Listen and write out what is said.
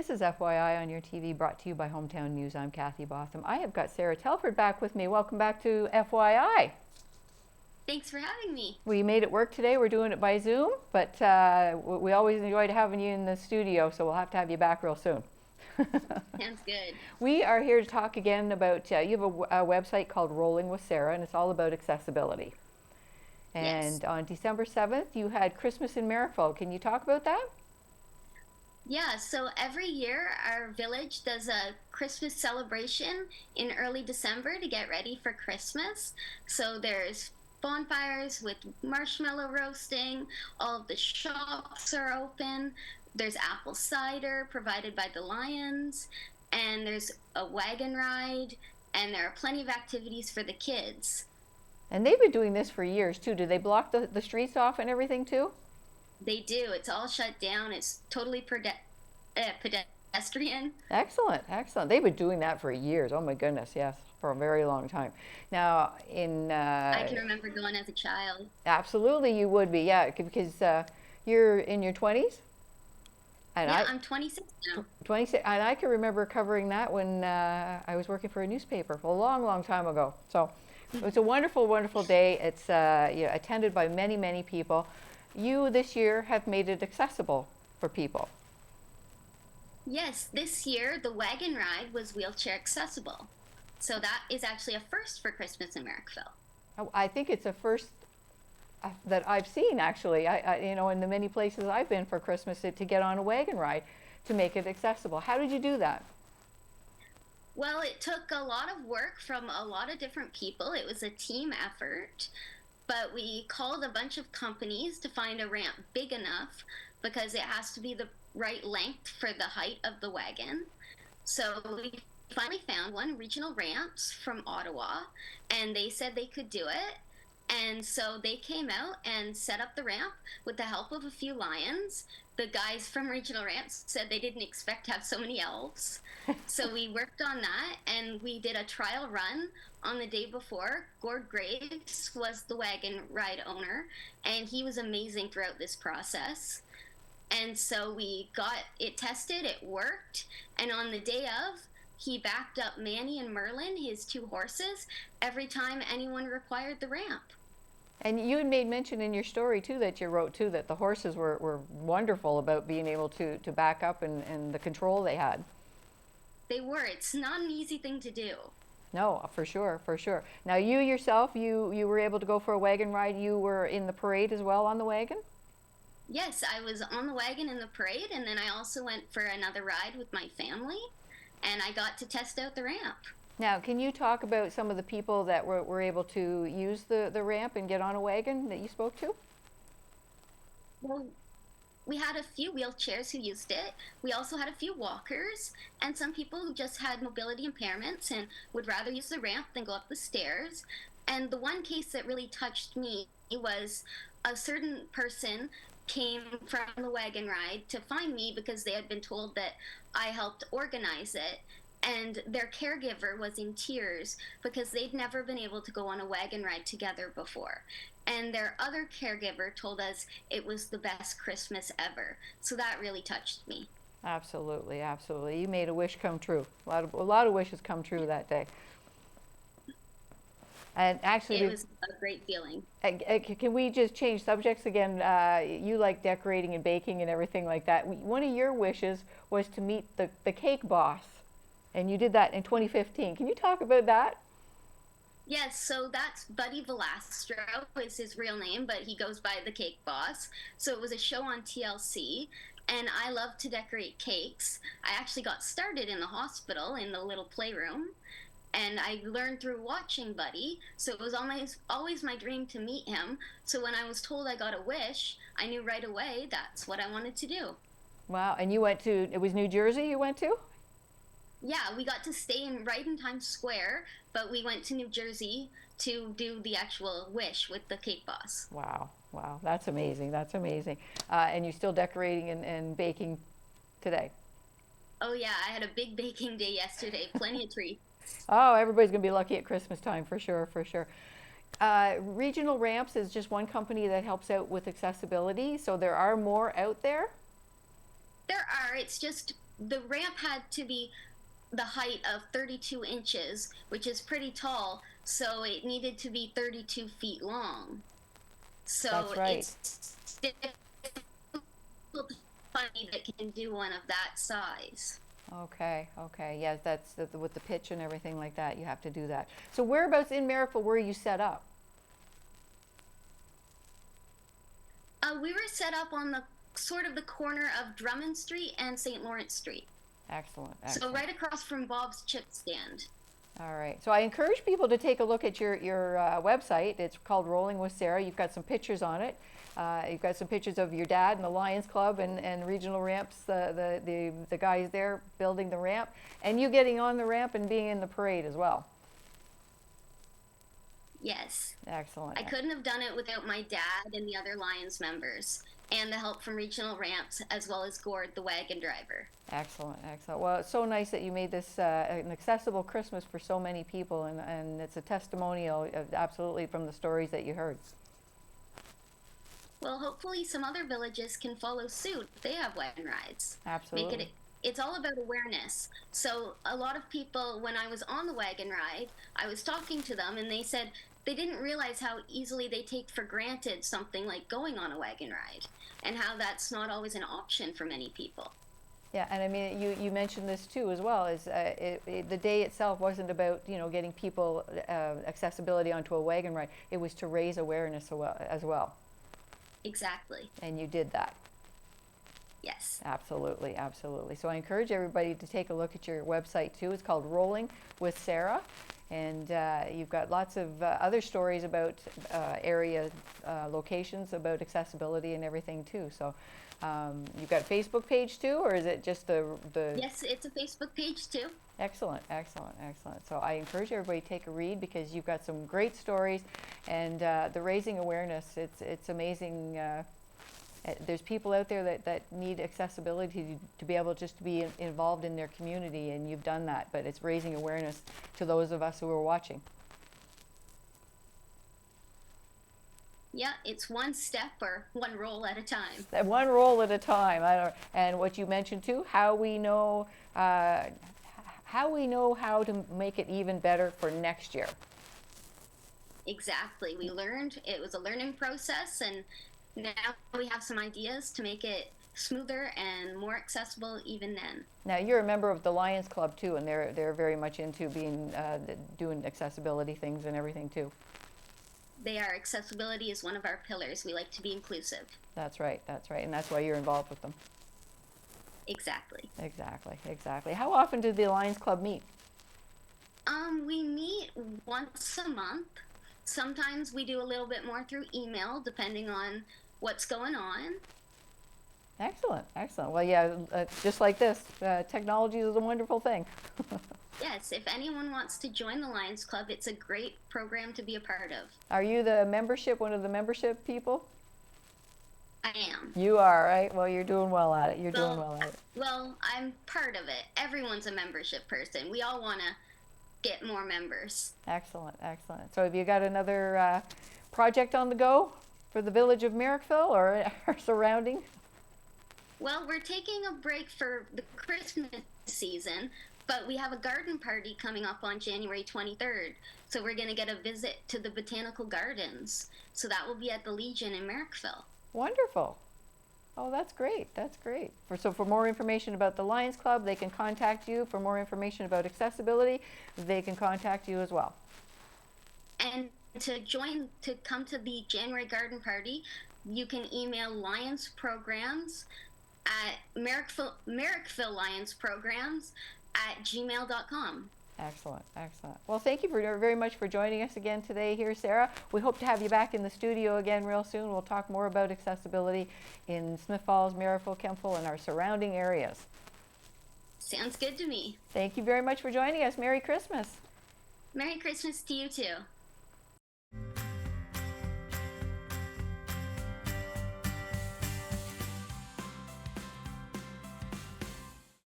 This is FYI on your TV, brought to you by Hometown News. I'm Kathy Botham. I have got Sarah Telford back with me. Welcome back to FYI. Thanks for having me. We made it work today. We're doing it by Zoom, but we always enjoyed having you in the studio, so we'll have to have you back real soon. Sounds good. We are here to talk again about, you have a website called Rolling with Sarah, and it's all about accessibility. Yes. And on December 7th, you had Christmas in Maricville. Can you talk about that? Yeah, so every year our village does a Christmas celebration in early December to get ready for Christmas. So there's bonfires with marshmallow roasting, all of the shops are open, there's apple cider provided by the Lions, and there's a wagon ride, and there are plenty of activities for the kids. And they've been doing this for years too. Do they block the streets off and everything too? They do, it's all shut down, it's totally pedestrian. Excellent, excellent. They've been doing that for years. Oh my goodness, yes, for a very long time. Now, I can remember going as a child. absolutely you would be, yeah, because you're in your 20s, and Yeah, I'm 26 now. 26, and I can remember covering that when I was working for a newspaper for a long, long time ago. So it was a wonderful, wonderful day. It's attended by many, many people. You this year have made it accessible for people. Yes, this year the wagon ride was wheelchair accessible. So that is actually a first for Christmas in Merrickville. I think it's a first that I've seen actually. In the many places I've been for Christmas to get on a wagon ride to make it accessible. How did you do that? Well, it took a lot of work from a lot of different people. It was a team effort, but we called a bunch of companies to find a ramp big enough because it has to be the right length for the height of the wagon. So we finally found one, Regional Ramps from Ottawa, and they said they could do it. And so they came out and set up the ramp with the help of a few lions. The guys from Regional Ramps said they didn't expect to have so many elves. So we worked on that and we did a trial run on the day before. Gord Graves was the wagon ride owner, and he was amazing throughout this process. And so we got it tested, it worked, and on the day of, he backed up Manny and Merlin, his two horses, every time anyone required the ramp. And you had made mention in your story too that you wrote too that the horses were wonderful about being able to back up and the control they had. They were. It's not an easy thing to do. No, for sure, for sure. Now you yourself, you were able to go for a wagon ride. You were in the parade as well on the wagon? Yes, I was on the wagon in the parade, and then I also went for another ride with my family, and I got to test out the ramp. Now, can you talk about some of the people that were able to use the ramp and get on a wagon that you spoke to? Well, we had a few wheelchairs who used it. We also had a few walkers and some people who just had mobility impairments and would rather use the ramp than go up the stairs. And the one case that really touched me was a certain person came from the wagon ride to find me because they had been told that I helped organize it. And their caregiver was in tears because they'd never been able to go on a wagon ride together before. And their other caregiver told us it was the best Christmas ever. So that really touched me. Absolutely, absolutely. You made a wish come true. A lot of wishes come true that day. And actually, It was a great feeling. can we just change subjects again? You like decorating and baking and everything like that. One of your wishes was to meet the cake boss, and you did that in 2015. Can you talk about that? Yes, so that's Buddy Velastro is his real name, but he goes by the Cake Boss. So it was a show on TLC, and I love to decorate cakes. I actually got started in the hospital in the little playroom, and I learned through watching Buddy. So it was always my dream to meet him. So when I was told I got a wish, I knew right away that's what I wanted to do. Wow, and you went to, it was New Jersey you went to? Yeah, we got to stay right in Times Square, but we went to New Jersey to do the actual wish with the cake boss. Wow, wow, that's amazing, that's amazing. And you're still decorating and baking today? Oh yeah, I had a big baking day yesterday, plenty of treats. Oh, everybody's going to be lucky at Christmas time, for sure, for sure. Regional Ramps is just one company that helps out with accessibility, so there are more out there? There are, it's just the ramp had to be the height of 32 inches, which is pretty tall, so it needed to be 32 feet long. So That's right. it's difficult to find that can do one of that size. Okay, okay, yes, that's with the pitch and everything like that, you have to do that. So whereabouts in Marrickville were you set up? We were set up on the sort of the corner of Drummond Street and St. Lawrence Street. Excellent, So excellent. right across from Bob's Chip Stand. All right. So I encourage people to take a look at your website. It's called Rolling with Sarah. You've got some pictures on it. You've got some pictures of your dad and the Lions Club and regional ramps, the guys there building the ramp, and you getting on the ramp and being in the parade as well. Yes. Excellent. I couldn't have done it without my dad and the other Lions members, and the help from regional ramps, as well as Gord, the wagon driver. Excellent, excellent. Well, it's so nice that you made this an accessible Christmas for so many people, and it's a testimonial absolutely from the stories that you heard. Well, hopefully some other villages can follow suit. They have wagon rides. Absolutely. It's all about awareness. So a lot of people, when I was on the wagon ride, I was talking to them and they said they didn't realize how easily they take for granted something like going on a wagon ride, and how that's not always an option for many people. Yeah, and I mean, you mentioned this too as well, is the day itself wasn't about, getting people accessibility onto a wagon ride. It was to raise awareness as well. Exactly. And you did that. Yes. Absolutely, absolutely. So I encourage everybody to take a look at your website too. It's called Rolling with Sarah. And you've got lots of other stories about area locations, about accessibility and everything too. So you've got a Facebook page too, or is it just the? Yes, it's a Facebook page too. Excellent, excellent, excellent. So I encourage everybody to take a read, because you've got some great stories, and the raising awareness. It's amazing. There's people out there that need accessibility to be able just to be involved in their community, and you've done that. But it's raising awareness to those of us who are watching. Yeah, it's one step or one roll at a time. One roll at a time. And what you mentioned too, how we know how to make it even better for next year. Exactly. We learned, it was a learning process, and now we have some ideas to make it smoother and more accessible even then. Now you're a member of the Lions Club too, and they're very much into being doing accessibility things and everything too. They are. Accessibility is one of our pillars. We like to be inclusive. That's right, and that's why you're involved with them. Exactly. Exactly, exactly. How often do the Lions Club meet? We meet once a month. Sometimes we do a little bit more through email, depending on what's going on. Excellent, excellent. Well, yeah, just like this, technology is a wonderful thing. Yes, if anyone wants to join the Lions Club, it's a great program to be a part of. Are you one of the membership people? I am. You are, right? Well, you're doing well at it. You're doing well at it. Well, I'm part of it. Everyone's a membership person. We all want to get more members. Excellent, excellent. So have you got another project on the go for the village of Marrickville or surrounding? Well, we're taking a break for the Christmas season, but we have a garden party coming up on January 23rd. So we're going to get a visit to the botanical gardens. So that will be at the Legion in Marrickville. Wonderful. Oh, that's great. That's great. For more information about the Lions Club, they can contact you. For more information about accessibility, they can contact you as well. And to come to the January garden party, you can email Lions Programs at Marrickville Lions Programs at gmail.com. Excellent, excellent. Well, thank you very much for joining us again today here, Sarah. We hope to have you back in the studio again real soon. We'll talk more about accessibility in Smith Falls, Marrickville, Kemptville, and our surrounding areas. Sounds good to me. Thank you very much for joining us. Merry Christmas. Merry Christmas to you too.